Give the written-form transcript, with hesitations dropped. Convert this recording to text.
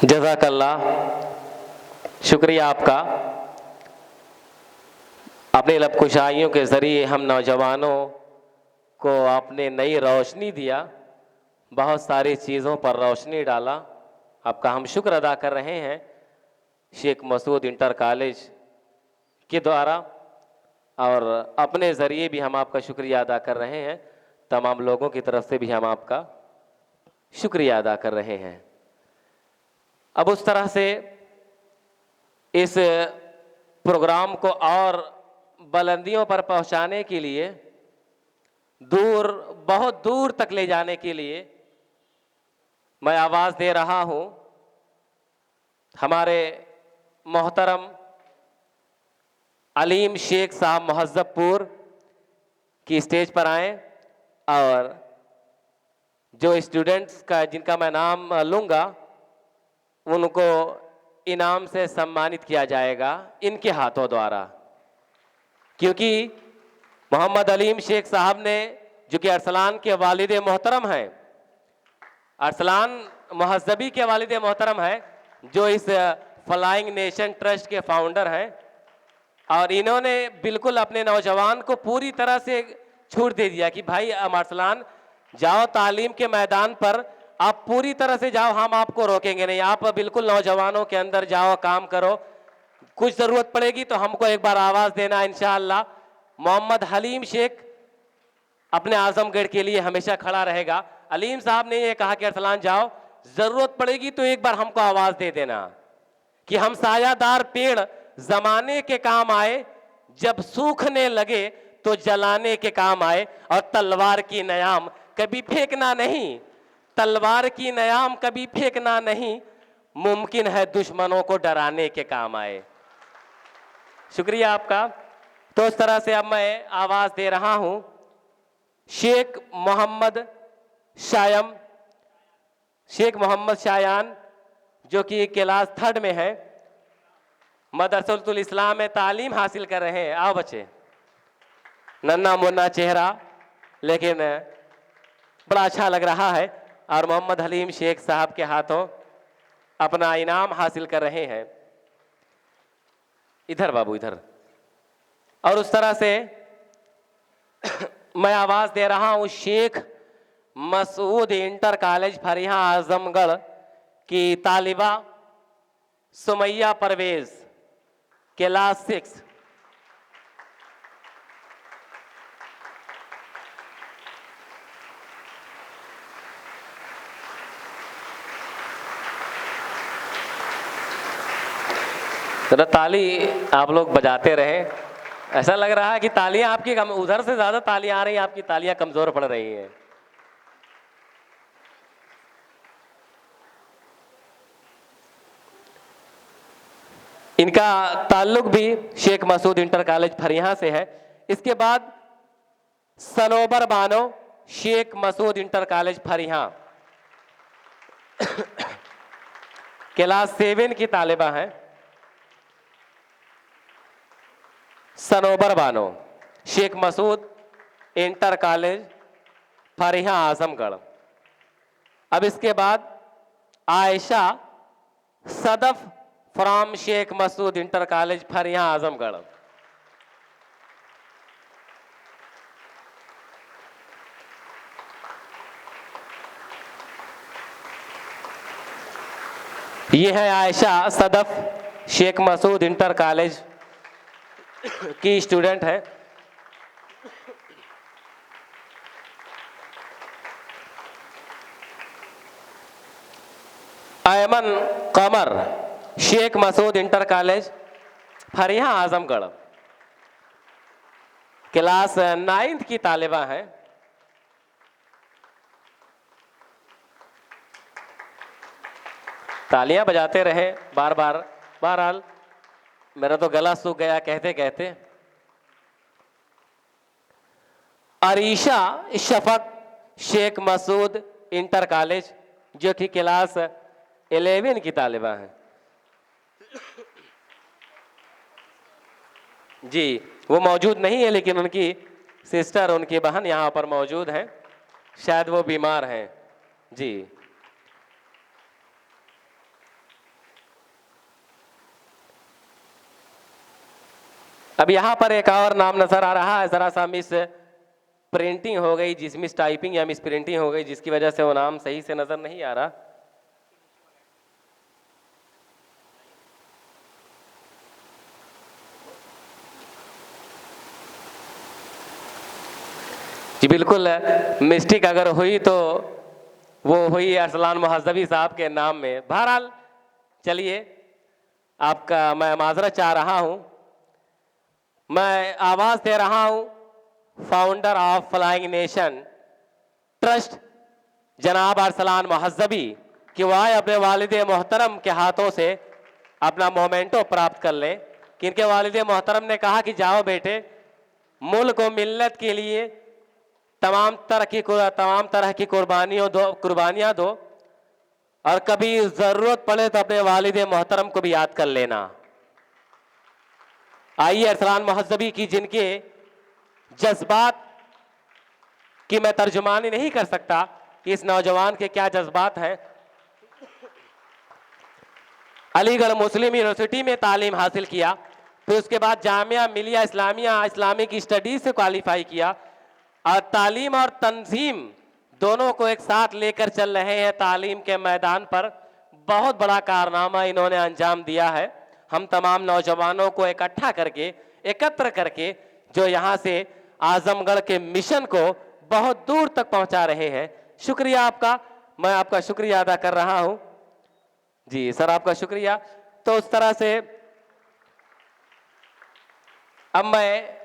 जज़ाकल्लाह, शुक्रिया आपका। अपने लब कुशाइयों के ज़रिए हम नौजवानों को आपने नई रोशनी दिया, बहुत सारी चीज़ों पर रोशनी डाला। आपका हम शुक्र अदा कर रहे हैं शेख मसूद इंटर कॉलेज के द्वारा, और अपने ज़रिए भी हम आपका शुक्रिया अदा कर रहे हैं। तमाम लोगों की तरफ से भी हम आपका शुक्रिया अदा कर रहे हैं। अब उस तरह से इस प्रोग्राम को और बुलंदियों पर पहुंचाने के लिए, बहुत दूर तक ले जाने के लिए मैं आवाज़ दे रहा हूं हमारे मोहतरम अलीम शेख साहब महज़्ज़बपुर की स्टेज पर आए, और जो स्टूडेंट्स का जिनका मैं नाम लूँगा उनको इनाम से सम्मानित किया जाएगा इनके हाथों द्वारा। क्योंकि मोहम्मद अलीम शेख साहब ने, जो कि अरसलान के वालिद मोहतरम हैं, अरसलान महज़्ज़बी के वालिद मोहतरम हैं, जो इस फ्लाइंग नेशन ट्रस्ट के फाउंडर हैं, और इन्होंने बिल्कुल अपने नौजवान को पूरी तरह से छूट दे दिया कि भाई अरसलान जाओ तालीम के मैदान पर, आप पूरी तरह से जाओ, हम आपको रोकेंगे नहीं, आप बिल्कुल नौजवानों के अंदर जाओ, काम करो, कुछ ज़रूरत पड़ेगी तो हमको एक बार आवाज़ देना इंशाअल्लाह। मोहम्मद हलीम शेख अपने आजमगढ़ के लिए हमेशा खड़ा रहेगा। अलीम साहब ने ये कहा कि अरसलान जाओ, ज़रूरत पड़ेगी तो एक बार हमको आवाज़ दे देना, कि हम सायादार पेड़ ज़माने के काम आए, जब सूखने लगे तो जलाने के काम आए, और तलवार की नयाम कभी फेंकना नहीं, तलवार की नयाम कभी फेंकना नहीं, मुमकिन है दुश्मनों को डराने के काम आए। शुक्रिया आपका। तो इस तरह से अब मैं आवाज़ दे रहा हूं शेख मोहम्मद शायम, शेख मोहम्मद शायान, जो कि क्लास 3rd में है, मदरसतुल इस्लाम में तालीम हासिल कर रहे हैं। आओ बच्चे, नन्ना मुन्ना चेहरा, लेकिन बड़ा अच्छा लग रहा है, और मोहम्मद हलीम शेख साहब के हाथों अपना इनाम हासिल कर रहे हैं। इधर बाबू इधर। और उस तरह से मैं आवाज़ दे रहा हूं शेख मसूद इंटर कॉलेज फरिया आजमगढ़ की तालिबा सुमैया परवेज, क्लास 6। तो ताली आप लोग बजाते रहे। ऐसा लग रहा है कि तालियां आपकी कम, उधर से ज़्यादा तालियां आ रही हैं, आपकी तालियां कमज़ोर पड़ रही हैं। इनका ताल्लुक भी शेख मसूद इंटर कॉलेज फरिया से है। इसके बाद Sanobar Bano, Sheikh Masood inter college Fariya, class 7 की तालिबा है सनोबर बानो, शेख मसूद इंटर कॉलेज फरिया आजमगढ़। अब इसके बाद Ayesha Sadaf from Sheikh Masood inter college Fariya Azamgarh. ये है आयशा सदफ, शेख मसूद इंटर कॉलेज की स्टूडेंट है। Ayman Qamar, Sheikh Masood inter college Fariya Azamgarh, class 9th की तालिबा है। तालियां बजाते रहे बार बार। बहरहाल मेरा तो गला सूख गया कहते कहते। अरीशा शफक, शेख मसूद इंटर कॉलेज, जो कि क्लास 11 की तालिबा है। जी, वो मौजूद नहीं है, लेकिन उनकी सिस्टर, उनकी बहन यहाँ पर मौजूद हैं, शायद वो बीमार हैं। जी, अब यहाँ पर एक और नाम नजर आ रहा है, जरा सा मिस प्रिंटिंग हो गई, जिस मिस टाइपिंग या मिस प्रिंटिंग हो गई, जिसकी वजह से वो नाम सही से नजर नहीं आ रहा। जी बिल्कुल, मिस्टेक अगर हुई तो वो हुई अरसलान मुहज़्ज़बी साहब के नाम में। बहरहाल चलिए, आपका मैं माजरत चाह रहा हूँ। मैं आवाज़ दे रहा हूँ founder of flying nation trust जनाब अरसलान मुहज़्ज़बी कि वह अपने वालिद मोहतरम के हाथों से अपना मोमेंटो प्राप्त कर लें। कि इनके वालिद मोहतरम ने कहा कि जाओ बेटे, मुल्क और मिल्लत के लिए तमाम तरह की कुर्बानियाँ दो और कभी ज़रूरत पड़े तो अपने वालिद मोहतरम को भी याद कर लेना। आइए अरसलान मुहज़्ज़बी की जिनके जज्बात कि मैं तर्जुमानी नहीं कर सकता कि इस नौजवान के क्या जज्बात हैं। अलीगढ़ मुस्लिम यूनिवर्सिटी में तालीम हासिल किया, फिर उसके बाद जामिया मिलिया इस्लामिया इस्लामिक स्टडीज से क्वालिफाई किया और तालीम और तंजीम दोनों को एक साथ लेकर चल रहे हैं। तालीम के मैदान पर बहुत बड़ा कारनामा इन्होंने अंजाम दिया है। हम तमाम नौजवानों को इकट्ठा करके, एकत्र करके जो यहाँ से आजमगढ़ के मिशन को बहुत दूर तक पहुंचा रहे हैं। शुक्रिया आपका, मैं आपका शुक्रिया अदा कर रहा हूं। जी सर, आपका शुक्रिया। तो उस तरह से अब मैं